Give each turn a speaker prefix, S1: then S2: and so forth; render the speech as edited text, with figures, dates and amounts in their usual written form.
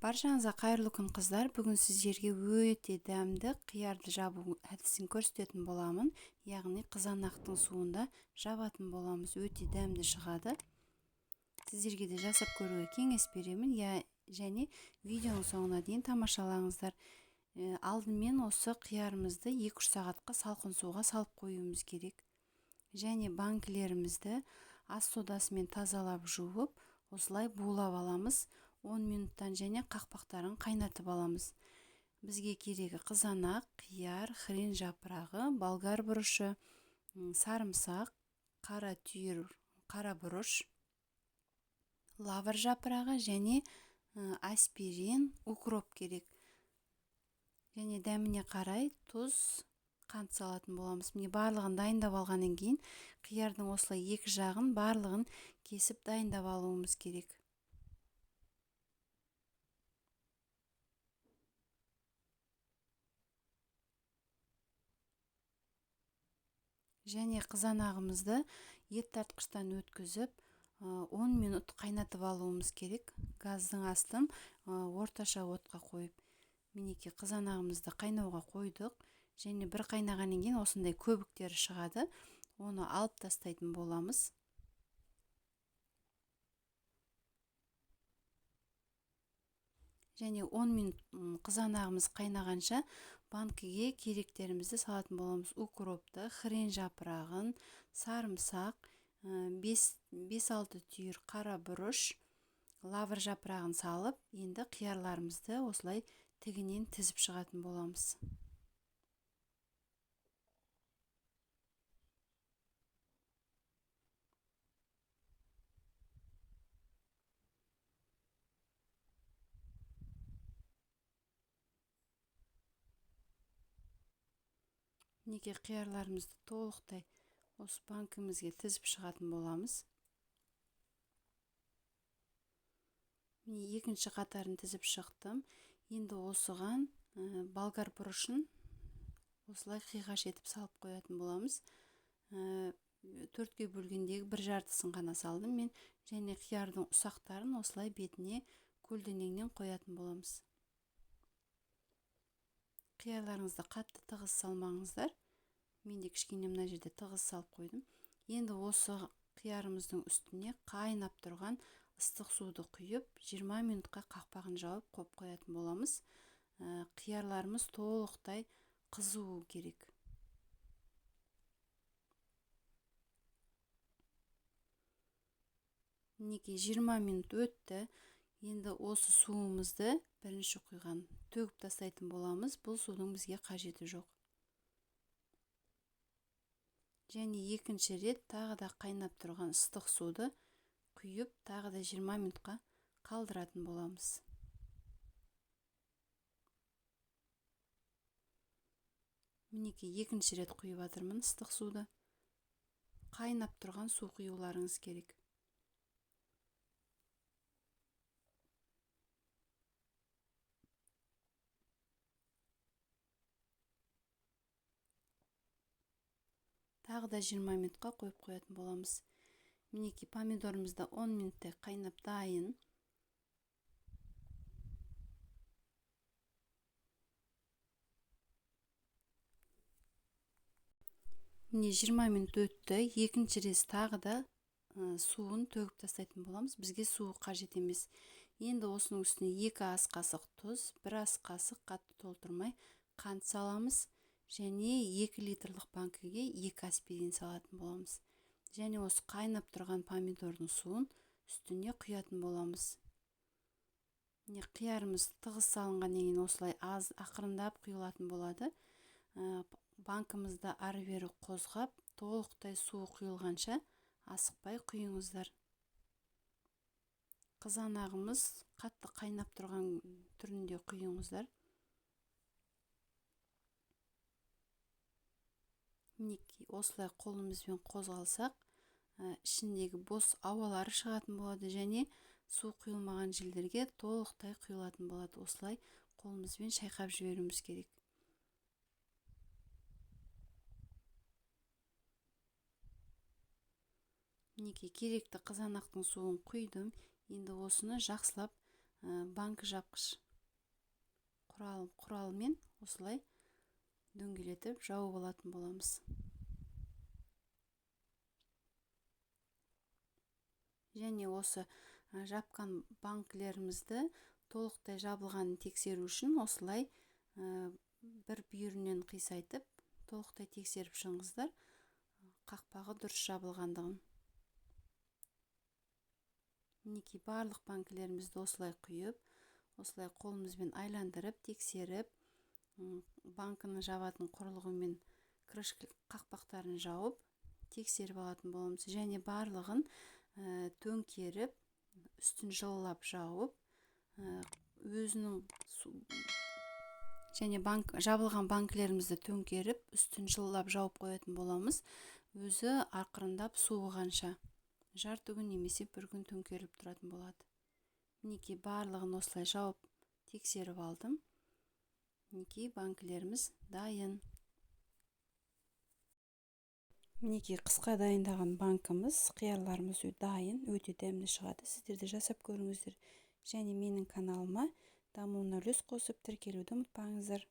S1: Баршаңызға қайырлы күн қыздар. Бүгін сіздерге өте дәмді қиярды жабу әдісін көрсететін боламын. Яғни қызанақтың суында жабатын боламыз. Өте дәмді шығады. Сіздерге де жасап көруге кеңес беремін. Және видеоның соңына дейін тамашалаңыздар. Алдымен осы қиярымызды 2-3 сағатқа салқын суға салып қоюымыз керек. Және банкілерімізді ас содасымен тазалап жуып, осылай булап аламыз. 10 минуттан және қақпақтарын қайнатып аламыз. Бізге керегі қызанақ, қияр, хрен жапырағы, болгар бұрышы, сарымсақ, қара түйір, қара бұрыш, лавр жапырағы және аспирин, укроп керек. Және дәміне қарай тұз, қант салатын боламыз. Міне барлығын дайындап алғаннан кейін қиярдың осылай екі жағын барлығын кесіп дайындап алуымыз керек. Және қызанағымызды ет тартқыштан өткізіп 10 минут қайнатып алуымыз керек. Газдың астын орташа отқа қойып. Мінекей қызанағымызды қайнауға қойдық. Және бір қайнағаннан кейін осындай көбіктері шығады. Оны алып тастайтын боламыз. Және 10 минут қызанағымыз қайнағанша банкіге керектерімізді салатын боламыз. Укропты, хрен жапырағын, сарымсақ, 5-6 түйір қара бұрыш, лавр жапырағын салып, енді қиярларымызды осылай тігінен тізіп шығатын боламыз. Неге қиярларымызды толықтай осы банкімізге тізіп шығатын боламыз. Міне екінші қатарын тізіп шықтым. Енді осыған болгар бұрышын осылай қиғаш етіп салып қоятын боламыз. 4-ге бөлгендегі 1/2-сын ғана салдым мен. Және қиярдың ұсақтарын осылай бетіне көлденеңнен қоятын боламыз. Қиярларыңызды қатты тығыз салмаңыздар. Мен де кішкене мына жерде тығыз салып қойдым. Енді осы қиярымыздың үстіне қайнап тұрған ыстық суды құйып 20 минутқа қақпағын жауып қойып қоятын боламыз. Қиярларымыз толықтай қызуы керек. Мінекей 20 минут өтті. Енді осы суымызды бірінші құйған төгіп тастайтын боламыз. Бұл судың бізге қажеті жоқ. Және екінші рет тағы да қайнап тұрған ыстық суды құйып, тағы да 20 минутқа қалдыратын боламыз. Мінекей екінші рет құйып жатырмын ыстық суды. Қайнап тұрған су құюларыңыз керек. Тағы да 20 минутқа қойып қоятын боламыз. Мінекей помидорымызда 10 минуттай қайнап дайын. Міне 20 минут өтті. Екінші рет тағы да суын төгіп тастайтын боламыз. Бізге суы қажет емес. Енді осының үстіне 2 ас қасық тұз, 1 ас қасық қатты толтырмай қант саламыз. Және 2 литрлік банкіге 2 аспирин салатын боламыз. Және осы қайнап тұрған помидордың суын үстіне құятын боламыз. Қиярымыз тығыз салынғаннан кейін осылай аз ақырындап құйылатын болады. Банкымызды ары бері қозғап, толықтай суы құйылғанша асықпай құйыңыздар. Қызанағымыз қатты қайнап тұрған түрінде құйыңыздар. Мінекей осылай қолымызбен қозғалсақ, ішіндегі бос ауалары шығатын болады және су құйылмаған жерлерге толықтай құйылатын болады. Осылай қолымызбен шайқап жіберуіміз керек. Мінекей керекті қызанақтың суын құйдым. Енді осыны жақсылап банкі жапқыш құралымен осылай дөңгелетіп жауып алатын боламыз. Және осы жапқан банкілерімізді толықтай жабылғанын тексеру үшін осылай бір бүйірінен қисайтып толықтай тексеріп шығыңыздар, қақпағы дұрыс жабылғандығын. Мінекей барлық банкілерімізді осылай құйып, осылай қолымызбен айландырып, тексеріп, банкіні жабатын құрылғымен крышка қақпақтарын жауып, тексеріп алатын боламыз. Және барлығын төңкеріп, үстін жылылап жауып, жабылған банкілерімізді төңкеріп, үстін жылылап жауып қоятын боламыз. Өзі ақырындап суығанша жарты күн немесе бір күн төңкеріліп тұратын болады. Мінекей барлығын осылай жауып тексеріп алдым. Мінекей банкілеріміз дайын. Мінекей қысқа дайындаған банкіміз, қиярларымыз дайын, өте дәмді шығады. Сіздер де жасап көріңіздер. Және менің каналыма дамуына үлес қосып тіркелуді ұмытпаңыздар.